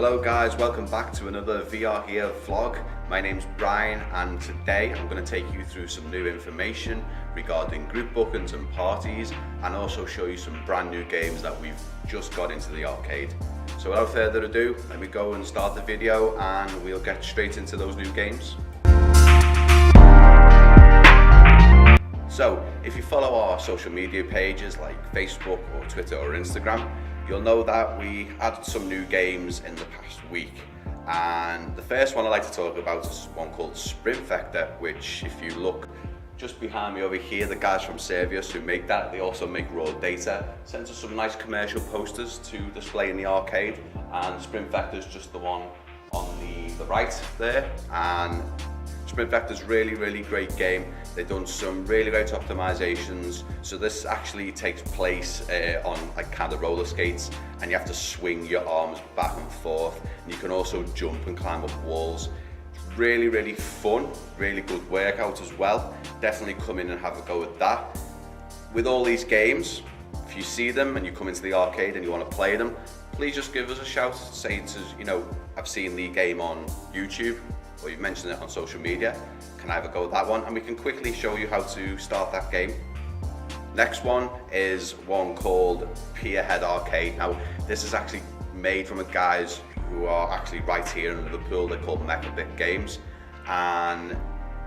Hello guys, welcome back to another VR Here vlog. My name's Brian and today I'm going to take you through some new information regarding group bookings and parties, and also show you some brand new games that we've just got into the arcade. So without further ado, let me go and start the video and we'll get straight into those new games. So if you follow our social media pages like Facebook or Twitter or Instagram, you'll know that we added some new games in the past week. And the first one I'd like to talk about is one called Sprint Vector, which if you look just behind me over here, the guys from Servius who make that, they also make raw data, sent us some nice commercial posters to display in the arcade, and Sprint Vector is just the one on the right there. And Sprint Vector is really great game. They've done some really great optimizations. So this actually takes place on like kind of roller skates, and you have to swing your arms back and forth, and you can also jump and climb up walls. It's really fun, really good workout as well. Definitely come in and have a go at that. With all these games, if you see them and you come into the arcade and you want to play them, please just give us a shout, say to, you know, I've seen the game on YouTube, or you've mentioned it on social media, can I have a go at that one? And we can quickly show you how to start that game. Next one is one called Pierhead Arcade. Now, this is actually made from guys who are actually right here in Liverpool. They're called Mechabit Games, and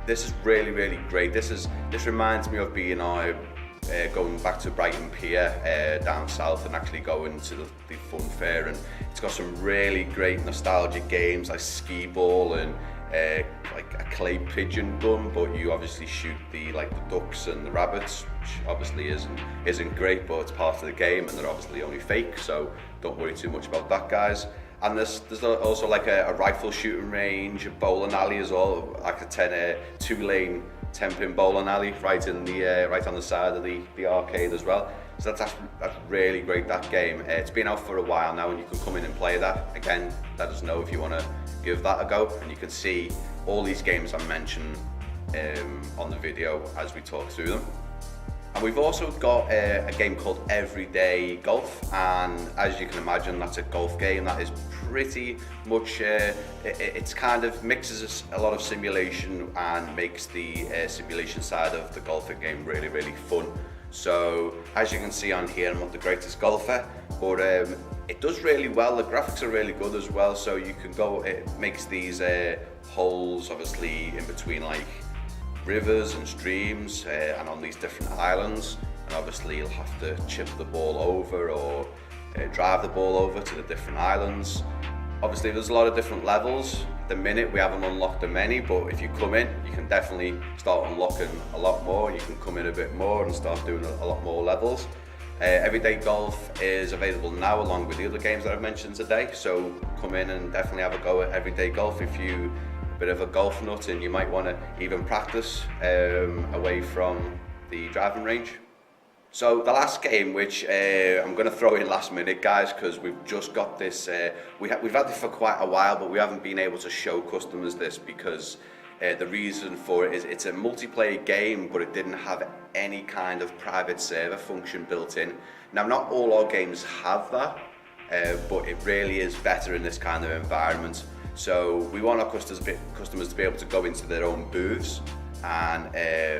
this is really great. This reminds me of being going back to Brighton Pier down south and actually going to the fun fair, and it's got some really great nostalgic games like skee ball and like a clay pigeon gun, but you obviously shoot the ducks and the rabbits, which obviously isn't great, but it's part of the game and they're obviously only fake, so don't worry too much about that, guys. And there's also like a rifle shooting range, a bowling alley as well, like a 2-lane 10-pin bowling alley right on the side of the arcade as well. So that's really great, that game. It's been out for a while now and you can come in and play that. Again, let us know if you want to give that a go, and you can see all these games I mentioned on the video as we talk through them. And we've also got a game called Everyday Golf, and as you can imagine, that's a golf game that is pretty much, it's kind of mixes a lot of simulation and makes the simulation side of the golfing game really fun. So as you can see on here, I'm not the greatest golfer, but it does really well. The graphics are really good as well, so you can go, it makes these holes obviously in between like rivers and streams and on these different islands, and obviously you'll have to chip the ball over or drive the ball over to the different islands. Obviously there's a lot of different levels. At the minute we haven't unlocked them many, but if you come in you can definitely start unlocking a lot more. You can come in a bit more and start doing a lot more levels. Everyday Golf is available now along with the other games that I've mentioned today, so come in and definitely have a go at Everyday Golf if you bit of a golf nut and you might want to even practice away from the driving range. So the last game, which I'm going to throw in last minute, guys, because we've just got this, we've had it for quite a while, but we haven't been able to show customers this because the reason for it is it's a multiplayer game, but it didn't have any kind of private server function built in. Now, not all our games have that, but it really is better in this kind of environment. So we want our customers to be able to go into their own booths and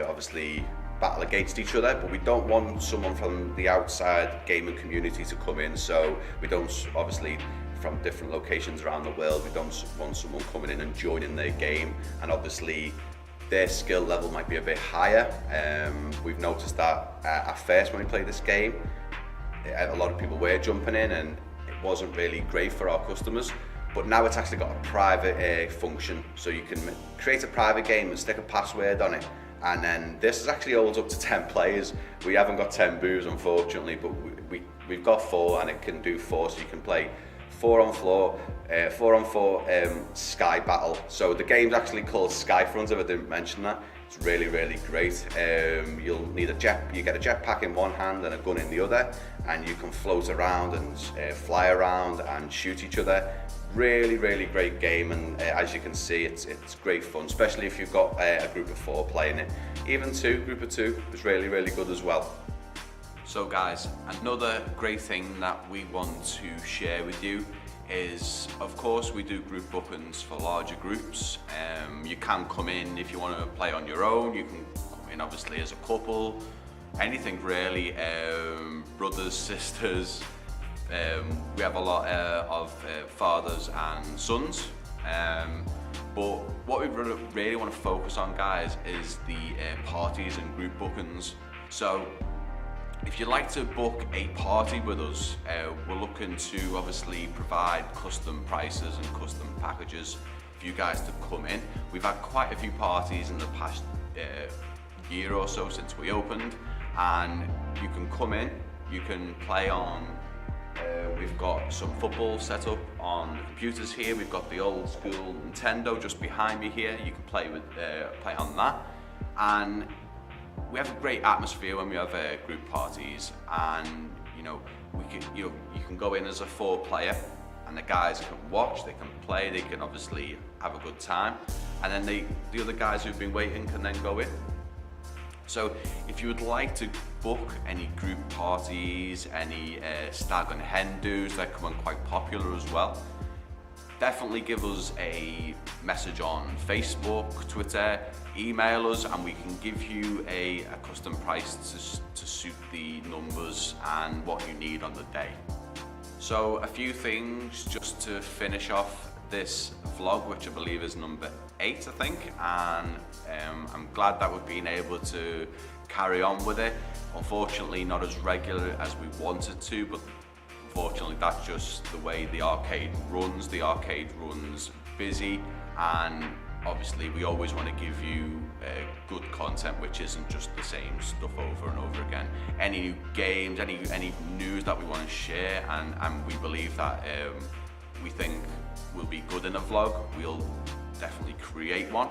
obviously battle against each other, but we don't want someone from the outside gaming community to come in. So we don't, obviously from different locations around the world, we don't want someone coming in and joining their game, and obviously their skill level might be a bit higher. We've noticed that at first when we played this game, a lot of people were jumping in and it wasn't really great for our customers. But now it's actually got a private function, so you can create a private game and stick a password on it, and then this is actually holds up to 10 players. We haven't got 10 booths unfortunately, but we've got 4 and it can do 4, so you can play 4 on 4 Sky Battle. So the game's actually called Skyfront, if I didn't mention that. It's really great. You'll need you get a jetpack in one hand and a gun in the other, and you can float around and fly around and shoot each other. Really great game, and as you can see, it's great fun, especially if you've got a group of 4 playing it. Even group of 2 is really good as well. So guys, another great thing that we want to share with you is, of course, we do group bookings for larger groups. You can come in if you want to play on your own. You can come in obviously as a couple, anything really, brothers, sisters. We have a lot of fathers and sons. But what we really want to focus on, guys, is the parties and group bookings. So if you'd like to book a party with us, we're looking to obviously provide custom prices and custom packages for you guys to come in. We've had quite a few parties in the past year or so since we opened, and you can come in, you can play on, we've got some football set up on the computers here. We've got the old school Nintendo just behind me here. You can play on that, and we have a great atmosphere when we have group parties. And you can go in as a 4-player, and the guys can watch, they can play, they can obviously have a good time, and then the other guys who've been waiting can then go in. So if you would like to book any group parties, any stag and hen do's that come on quite popular as well, definitely give us a message on Facebook, Twitter, email us, and we can give you a custom price to suit the numbers and what you need on the day. So a few things just to finish off this vlog, which I believe is number 8, I think, and I'm glad that we've been able to carry on with it. Unfortunately, not as regular as we wanted to, but unfortunately that's just the way the arcade runs. The arcade runs busy, and obviously we always want to give you good content which isn't just the same stuff over and over again. Any new games, any news that we want to share, and we believe that we think will be good in a vlog, we'll definitely create one.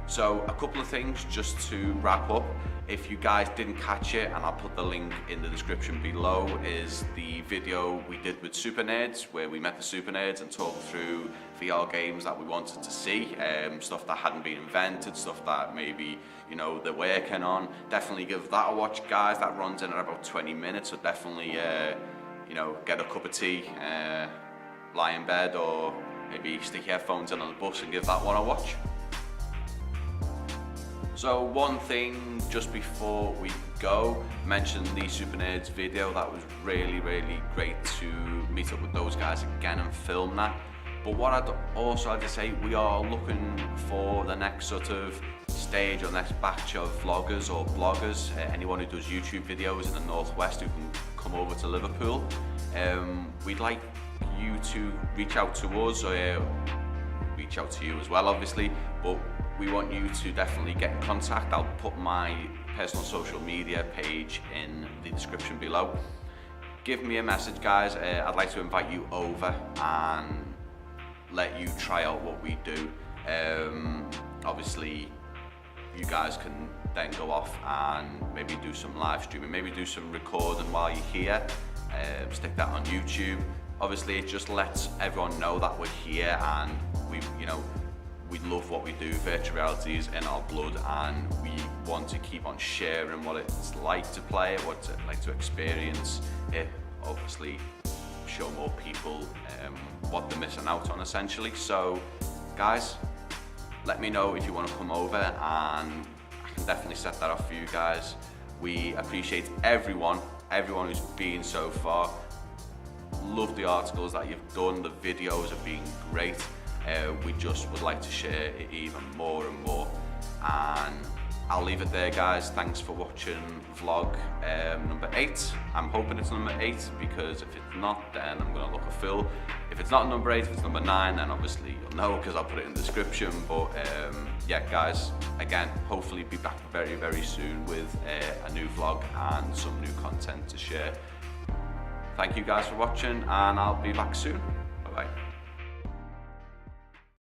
So a couple of things just to wrap up. If you guys didn't catch it, and I'll put the link in the description below, is the video we did with SuperNerds, where we met the SuperNerds and talked through VR games that we wanted to see, stuff that hadn't been invented, stuff that maybe they're working on. Definitely give that a watch, guys. That runs in at about 20 minutes, so definitely get a cup of tea, lie in bed, or maybe stick your headphones in on the bus and give that one a watch. So one thing just before we go, mention the SuperNerds video. That was really, really great to meet up with those guys again and film that. But what I'd also like to say, we are looking for the next sort of stage or next batch of vloggers or bloggers, anyone who does YouTube videos in the Northwest who can come over to Liverpool. We'd like you to reach out to us, or reach out to you as well obviously, but we want you to definitely get in contact. I'll put my personal social media page in the description below. Give me a message, guys. I'd like to invite you over and let you try out what we do. Obviously you guys can then go off and maybe do some live streaming, maybe do some recording while you're here, stick that on YouTube. Obviously it just lets everyone know that we're here, and we love what we do. Virtual reality is in our blood, and we want to keep on sharing what it's like to play it, what it's like to experience it. Obviously show more people what they're missing out on, essentially. So guys, let me know if you want to come over, and I can definitely set that up for you guys. We appreciate everyone who's been so far. Love the articles that you've done, the videos have been great. We just would like to share it even more and more, and I'll leave it there, guys. Thanks for watching vlog number 8. I'm hoping it's number 8, because if it's not, then I'm gonna look a fool. If it's not number 8, if it's number 9, then obviously you'll know, because I'll put it in the description. But yeah, guys, again, hopefully be back very, very soon with a new vlog and some new content to share. Thank you guys for watching, and I'll be back soon. Bye bye.